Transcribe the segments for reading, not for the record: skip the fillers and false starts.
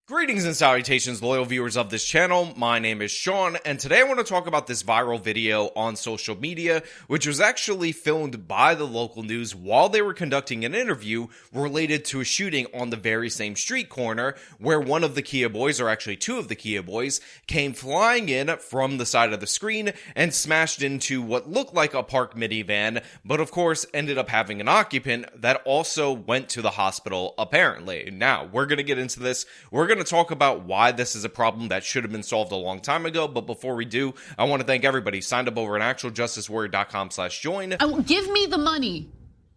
Greetings and salutations, loyal viewers of this channel. My name is Sean, and today I want to talk about this viral video on social media, which was actually filmed by the local news while they were conducting an interview related to a shooting on the very same street corner where one of the Kia boys, or actually two of the Kia boys, came flying in from the side of the screen and smashed into what looked like a parked minivan, but of course ended up having an occupant that also went to the hospital apparently. Now, we're going to get into this. We're going to talk about why this is a problem that should have been solved a long time ago, but before we do, I want to thank everybody signed up over at actualjusticewarrior.com/join. Give me the money.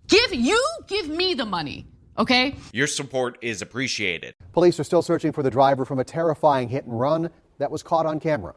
Give me the money, okay? Your support is appreciated. Police are still searching for the driver from a terrifying hit and run that was caught on camera.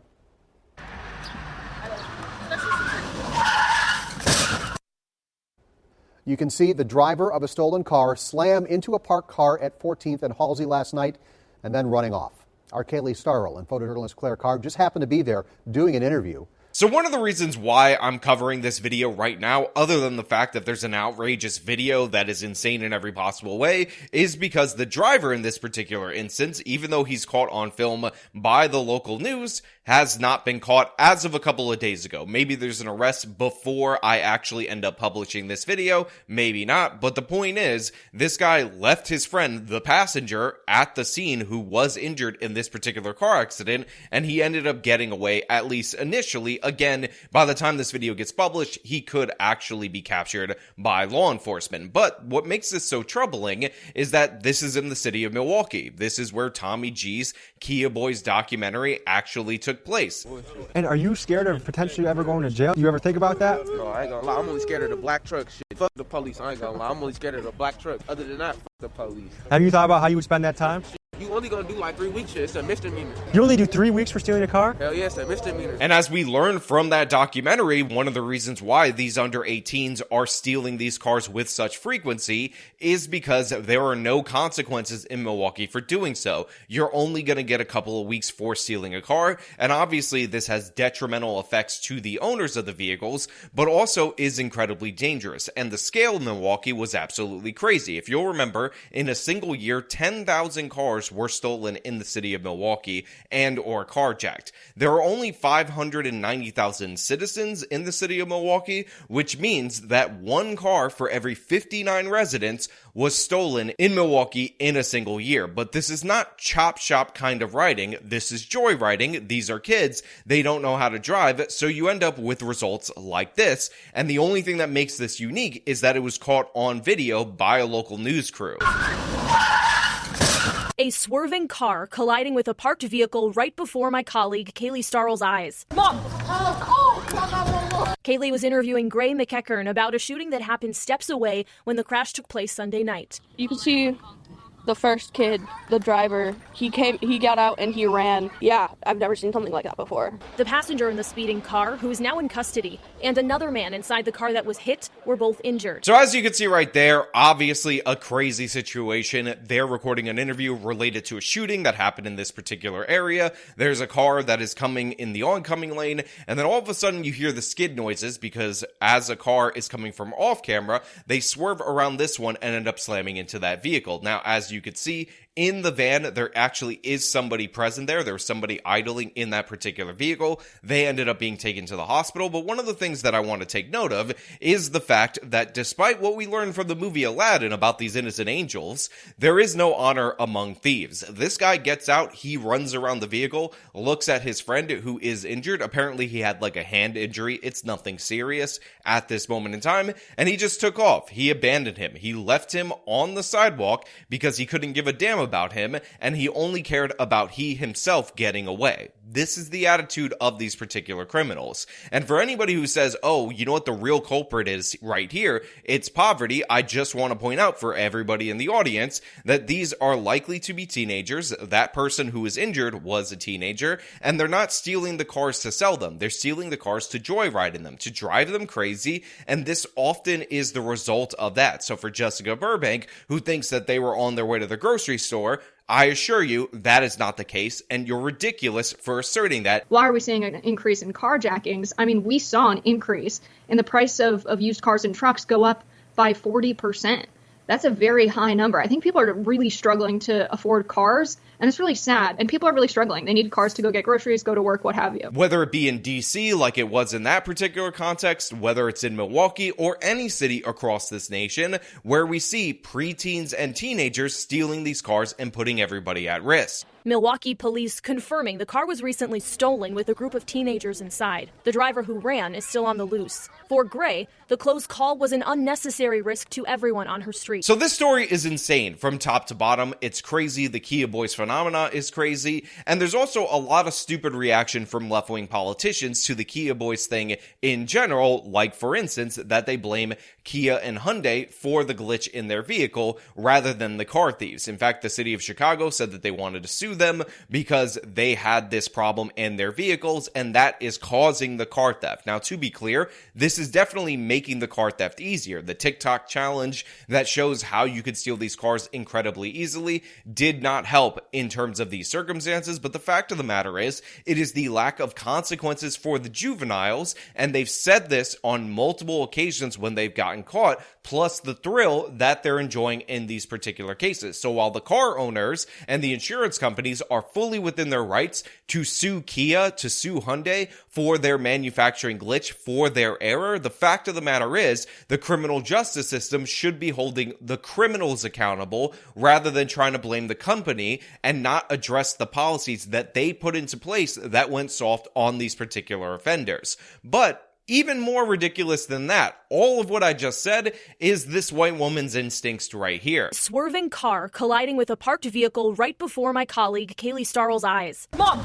You can see the driver of a stolen car slam into a parked car at 14th and Halsey last night and then running off. Our Kaylee Starrell and photojournalist Claire Carr just happened to be there doing an interview. So one of the reasons why I'm covering this video right now, other than the fact that there's an outrageous video that is insane in every possible way, is because the driver in this particular instance, even though he's caught on film by the local news, has not been caught as of a couple of days ago. Maybe there's an arrest before I actually end up publishing this video, maybe not, but the point is, this guy left his friend, the passenger, at the scene who was injured in this particular car accident, and he ended up getting away, at least initially. Again, by the time this video gets published, he could actually be captured by law enforcement. But what makes this so troubling is that this is in the city of Milwaukee. This is where Tommy G's Kia Boys documentary actually took place. And are you scared of potentially ever going to jail? You ever think about that? No, I ain't gonna lie. I'm only scared of the black truck shit. Fuck the police. I ain't gonna lie. I'm only scared of the black truck. Other than that, fuck the police. Have you thought about how you would spend that time? You only gonna do like 3 weeks shit. It's a misdemeanor. You only do 3 weeks for stealing a car? Hell yeah, it's a misdemeanor. And as we learned from that documentary, one of the reasons why these under 18s are stealing these cars with such frequency is because there are no consequences in Milwaukee for doing so. You're only going to get a couple of weeks for stealing a car, and obviously this has detrimental effects to the owners of the vehicles, but also is incredibly dangerous. And the scale in Milwaukee was absolutely crazy. If you'll remember, in a single year, 10,000 cars were stolen in the city of Milwaukee and or carjacked. There are only 590,000 citizens in the city of Milwaukee, which means that one car for every 59 residents was stolen in Milwaukee in a single year. But this is not chop shop kind of riding. This is joyriding. These are kids. They don't know how to drive, so you end up with results like this. And the only thing that makes this unique is that it was caught on video by a local news crew. A swerving car colliding with a parked vehicle right before my colleague Kaylee Starrell's eyes. Mom! Kaylee was interviewing Gray McEachern about a shooting that happened steps away when the crash took place Sunday night. You can see the first kid, the driver, he got out and he ran. Yeah, I've never seen something like that before. The passenger in the speeding car, who is now in custody, and another man inside the car that was hit were both injured. So as you can see right there, obviously a crazy situation. They're recording an interview related to a shooting that happened in this particular area. There's a car that is coming in the oncoming lane, and then all of a sudden you hear the skid noises because as a car is coming from off camera, they swerve around this one and end up slamming into that vehicle. Now, as you could see, in the van, there actually is somebody present there. There was somebody idling in that particular vehicle. They ended up being taken to the hospital. But one of the things that I want to take note of is the fact that despite what we learned from the movie Aladdin about these innocent angels, there is no honor among thieves. This guy gets out, he runs around the vehicle, looks at his friend who is injured. Apparently he had like a hand injury. It's nothing serious at this moment in time. And he just took off. He abandoned him. He left him on the sidewalk because he couldn't give a damn about him, and he only cared about he himself getting away. This is the attitude of these particular criminals. And for anybody who says, oh, you know what the real culprit is right here, it's poverty, I just want to point out for everybody in the audience that these are likely to be teenagers. That person who was injured was a teenager, and they're not stealing the cars to sell them. They're stealing the cars to joyride in them, to drive them crazy, and this often is the result of that. So for Jessica Burbank, who thinks that they were on their way to the grocery store, I assure you that is not the case, and you're ridiculous for asserting that. Why are we seeing an increase in carjackings? I mean, we saw an increase in the price of used cars and trucks go up by 40%. That's a very high number. I think people are really struggling to afford cars, and it's really sad. And people are really struggling. They need cars to go get groceries, go to work, what have you. Whether it be in DC, like it was in that particular context, whether it's in Milwaukee or any city across this nation, where we see preteens and teenagers stealing these cars and putting everybody at risk. Milwaukee police confirming the car was recently stolen with a group of teenagers inside. The driver who ran is still on the loose. For Gray, the close call was an unnecessary risk to everyone on her street. So this story is insane from top to bottom. It's crazy. The Kia Boys phenomena is crazy. And there's also a lot of stupid reaction from left-wing politicians to the Kia Boys thing in general, like, for instance, that they blame Kia and Hyundai for the glitch in their vehicle rather than the car thieves. In fact, the city of Chicago said that they wanted to sue them because they had this problem in their vehicles, and that is causing the car theft. Now, to be clear, this is definitely making the car theft easier. The TikTok challenge that shows how you could steal these cars incredibly easily did not help in terms of these circumstances, but the fact of the matter is, it is the lack of consequences for the juveniles, and they've said this on multiple occasions when they've gotten caught, plus the thrill that they're enjoying in these particular cases. So while the car owners and the insurance companies are fully within their rights to sue Kia, to sue Hyundai for their manufacturing glitch, for their error, the fact of the matter is the criminal justice system should be holding the criminals accountable rather than trying to blame the company and not address the policies that they put into place that went soft on these particular offenders. But even more ridiculous than that, all of what I just said is this white woman's instincts right here. Swerving car colliding with a parked vehicle right before my colleague Kaylee Starrell's eyes. Mom!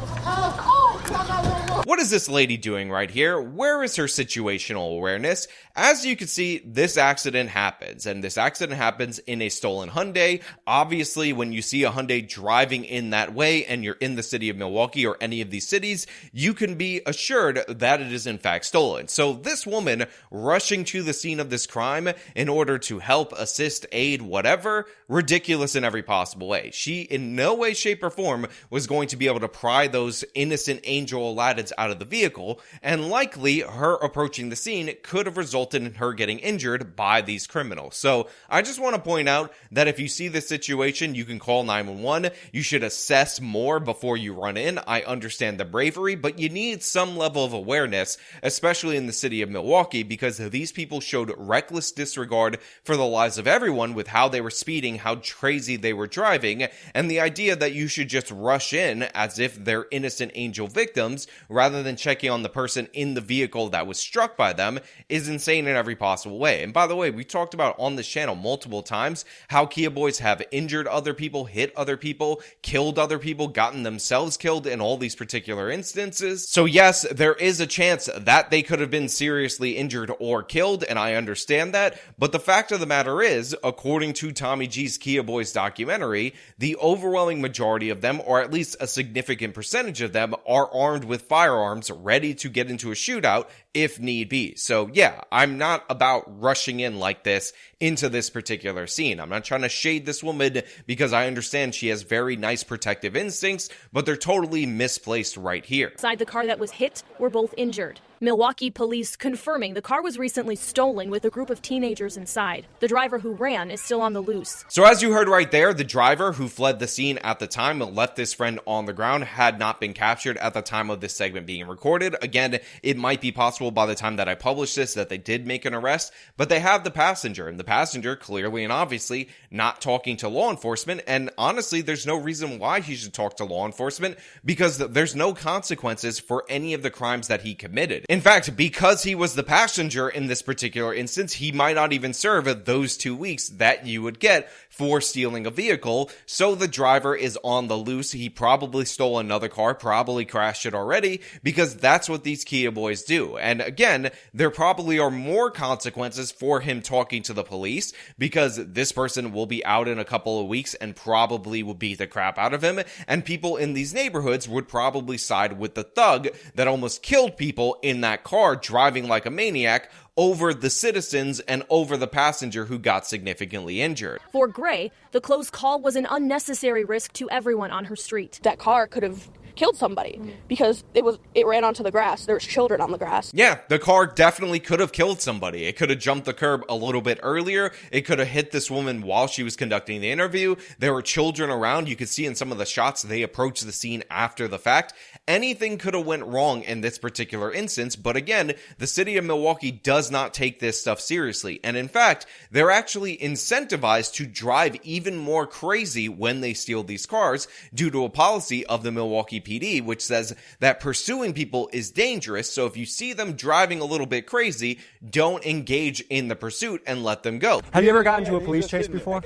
What is this lady doing right here? Where is her situational awareness? As you can see, this accident happens, and this accident happens in a stolen Hyundai. Obviously, when you see a Hyundai driving in that way and you're in the city of Milwaukee or any of these cities, you can be assured that it is in fact stolen. So this woman rushing to the scene of this crime in order to help, assist, aid, whatever, ridiculous in every possible way. She in no way, shape, or form was going to be able to pry those innocent Angel Aladdins out of the vehicle, and likely her approaching the scene could have resulted in her getting injured by these criminals. So I just want to point out that if you see this situation, you can call 911. You should assess more before you run in. I understand the bravery, but you need some level of awareness, especially in the city of Milwaukee, because these people showed reckless disregard for the lives of everyone with how they were speeding, how crazy they were driving, and the idea that you should just rush in as if they're innocent angel victims rather than checking on the person in the vehicle that was struck by them is insane in every possible way. And by the way, we talked about on this channel multiple times how Kia Boys have injured other people, hit other people, killed other people, gotten themselves killed in all these particular instances. So yes, there is a chance that they could have been seriously injured or killed, and I understand that, but the fact of the matter is, according to Tommy G's Kia Boys documentary, the overwhelming majority of them, or at least a significant percentage of them, are armed with firearms ready to get into a shootout if need be. So yeah, I'm not about rushing in like this into this particular scene. I'm not trying to shade this woman because I understand she has very nice protective instincts, but they're totally misplaced right here. Inside the car that was hit were both injured. Milwaukee police confirming the car was recently stolen with a group of teenagers inside. The driver who ran is still on the loose. So as you heard right there, the driver who fled the scene at the time and left this friend on the ground had not been captured at the time of this segment being recorded. Again, it might be possible by the time that I publish this that they did make an arrest, but they have the passenger, and the passenger clearly and obviously not talking to law enforcement. And honestly, there's no reason why he should talk to law enforcement because there's no consequences for any of the crimes that he committed. In fact, because he was the passenger in this particular instance, he might not even serve those 2 weeks that you would get for stealing a vehicle. So the driver is on the loose. He probably stole another car, probably crashed it already, because that's what these Kia Boys do. And again, there probably are more consequences for him talking to the police because this person will be out in a couple of weeks and probably will beat the crap out of him. And people in these neighborhoods would probably side with the thug that almost killed people in that car driving like a maniac over the citizens and over the passenger who got significantly injured. For Gray, the close call was an unnecessary risk to everyone on her street. That car could have killed somebody because it ran onto the grass. There was children on the grass. Yeah, the car definitely could have killed somebody. It could have jumped the curb a little bit earlier. It could have hit this woman while she was conducting the interview. There were children around. You could see in some of the shots they approached the scene after the fact. Anything could have went wrong in this particular instance, but again, the city of Milwaukee does not take this stuff seriously. And in fact, they're actually incentivized to drive even more crazy when they steal these cars due to a policy of the Milwaukee PD, which says that pursuing people is dangerous. So if you see them driving a little bit crazy, don't engage in the pursuit and let them go. Have you ever gotten into a police chase before?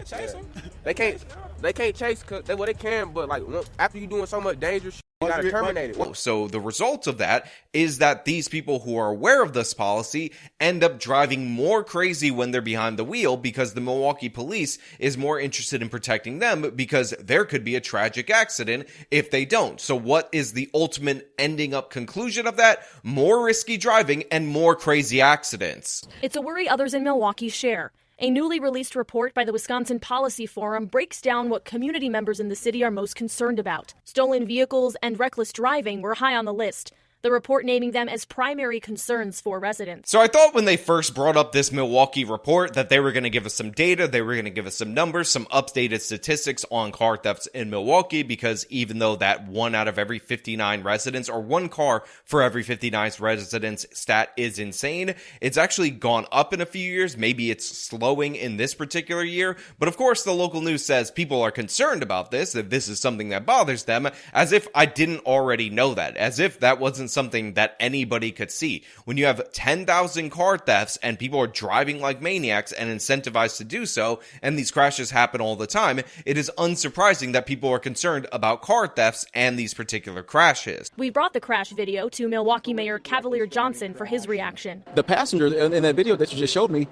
They can't chase because they can, but like after you doing so much dangerous shit, you gotta terminate it. So the result of that is that these people who are aware of this policy end up driving more crazy when they're behind the wheel because the Milwaukee police is more interested in protecting them because there could be a tragic accident if they don't. So what is the ultimate ending up conclusion of that? More risky driving and more crazy accidents. It's a worry others in Milwaukee share. A newly released report by the Wisconsin Policy Forum breaks down what community members in the city are most concerned about. Stolen vehicles and reckless driving were high on the list, the report naming them as primary concerns for residents. So I thought when they first brought up this Milwaukee report that they were going to give us some data, they were going to give us some numbers, some updated statistics on car thefts in Milwaukee, because even though that 1 out of every 59 residents, or 1 car for every 59 residents stat is insane, it's actually gone up in a few years. Maybe it's slowing in this particular year. But of course, the local news says people are concerned about this, that this is something that bothers them, as if I didn't already know that, as if that wasn't something that anybody could see. When you have 10,000 car thefts and people are driving like maniacs and incentivized to do so, and these crashes happen all the time, it is unsurprising that people are concerned about car thefts and these particular crashes. We brought the crash video to Milwaukee Mayor Cavalier Johnson for his reaction. The passenger in that video that you just showed me,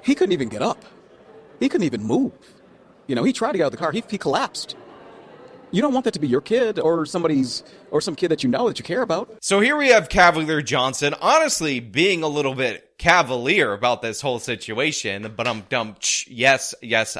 he couldn't even get up. He couldn't even move. You know, he tried to get out of the car. He collapsed. You don't want that to be your kid or some kid that you know that you care about. So here we have Cavalier Johnson, honestly being a little bit cavalier about this whole situation, but yes,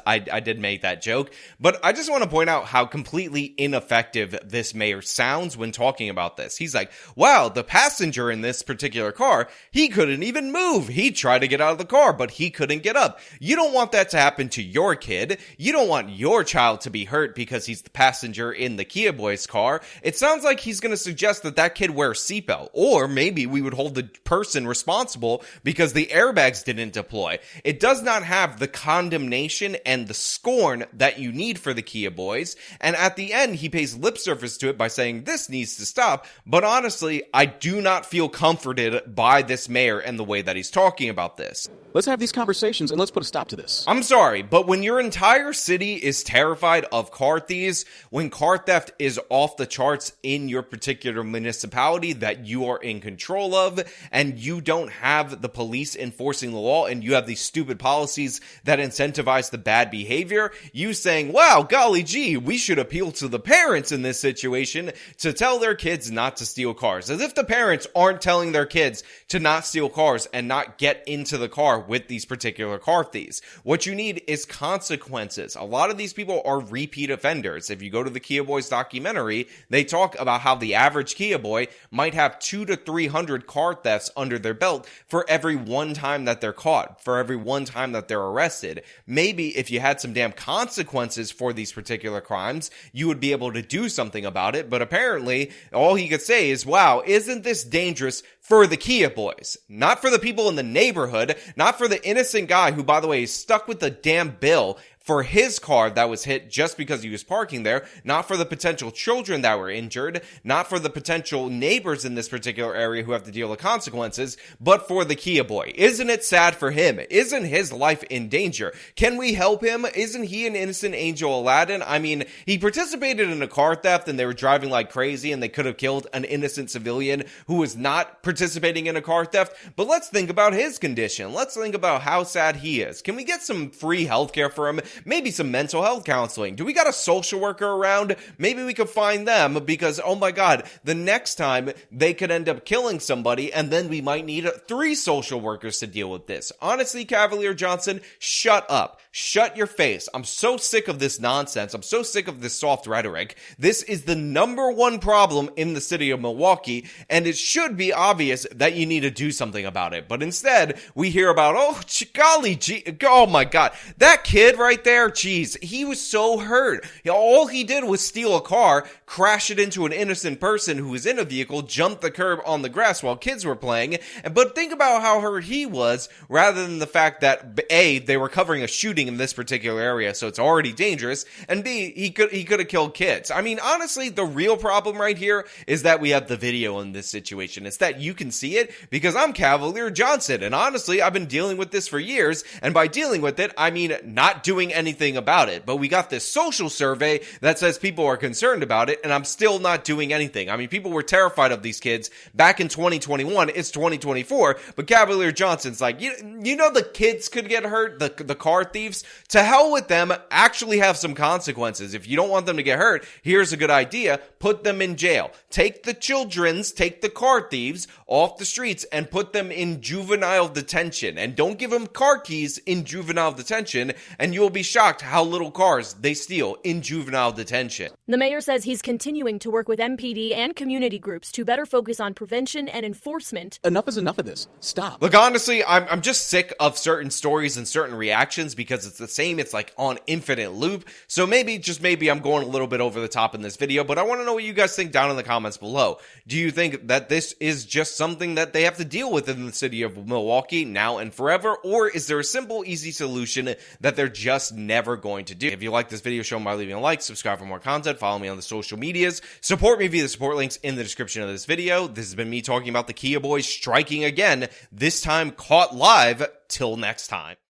I did make that joke, but I just want to point out how completely ineffective this mayor sounds when talking about this. He's like, wow, the passenger in this particular car, he couldn't even move. He tried to get out of the car, but he couldn't get up. You don't want that to happen to your kid. You don't want your child to be hurt because he's the passenger in the Kia Boys car. It sounds like he's going to suggest that kid wear a seatbelt, or maybe we would hold the person responsible because the airbags didn't deploy. It does not have the condemnation and the scorn that you need for the Kia Boys, and at the end he pays lip service to it by saying this needs to stop, but honestly, I do not feel comforted by this mayor and the way that he's talking about this. Let's have these conversations and let's put a stop to this. I'm sorry, but when your entire city is terrified of car thieves, when car theft is off the charts in your particular municipality that you are in control of, and you don't have the police enforcing the law, and you have these stupid policies that incentivize the bad behavior, you saying, wow, golly gee, we should appeal to the parents in this situation to tell their kids not to steal cars. As if the parents aren't telling their kids to not steal cars and not get into the car with these particular car thieves. What you need is consequences. A lot of these people are repeat offenders. If you go to the Kia Boys documentary, they talk about how the average Kia Boy might have 200 to 300 car thefts under their belt for every one time that they're caught, for every one time that they're arrested. Maybe if you had some damn consequences for these particular crimes, you would be able to do something about it, but apparently all he could say is, wow, isn't this dangerous for the Kia Boys? Not for the people in the neighborhood, not for the innocent guy who, by the way, is stuck with the damn bill for his car that was hit just because he was parking there, not for the potential children that were injured, not for the potential neighbors in this particular area who have to deal with consequences, but for the Kia Boy. Isn't it sad for him? Isn't his life in danger? Can we help him? Isn't he an innocent angel Aladdin? I mean, he participated in a car theft and they were driving like crazy and they could have killed an innocent civilian who was not participating in a car theft, but let's think about his condition. Let's think about how sad he is. Can we get some free healthcare for him? Maybe some mental health counseling. Do we got a social worker around? Maybe we could find them, because, oh my God, the next time they could end up killing somebody, and then we might need 3 social workers to deal with this. Honestly, Cavalier Johnson, shut up. Shut your face. I'm so sick of this nonsense. I'm so sick of this soft rhetoric. This is the #1 problem in the city of Milwaukee, and it should be obvious that you need to do something about it. But instead, we hear about, oh my God, that kid right there, geez, he was so hurt. All he did was steal a car, crash it into an innocent person who was in a vehicle, jump the curb on the grass while kids were playing. But think about how hurt he was, rather than the fact that A, they were covering a shooting in this particular area, so it's already dangerous, and B, he could have killed kids. I mean, honestly, the real problem right here is that we have the video in this situation. It's that you can see it, because I'm Cavalier Johnson, and honestly, I've been dealing with this for years, and by dealing with it, I mean not doing anything about it. But we got this social survey that says people are concerned about it, and I'm still not doing anything. I mean, people were terrified of these kids back in 2021. It's 2024, but Cavalier Johnson's like, you know, the kids could get hurt, the car thieves. To hell with them. Actually have some consequences. If you don't want them to get hurt, here's a good idea. Put them in jail. Take the car thieves off the streets and put them in juvenile detention. And don't give them car keys in juvenile detention, and you'll be shocked how little cars they steal in juvenile detention. The mayor says he's continuing to work with MPD and community groups to better focus on prevention and enforcement. Enough is enough of this. Stop. Look, honestly, I'm just sick of certain stories and certain reactions, because it's the same. It's like on infinite loop. So maybe, just maybe, I'm going a little bit over the top in this video, but I want to know what you guys think down in the comments below. Do you think that this is just something that they have to deal with in the city of Milwaukee now and forever, or is there a simple, easy solution that they're just never going to do? If you like this video, show them by leaving a like, subscribe for more content, follow me on the social medias, support me via the support links in the description of this video. This has been me talking about the Kia boys striking again, this time caught live. Till next time.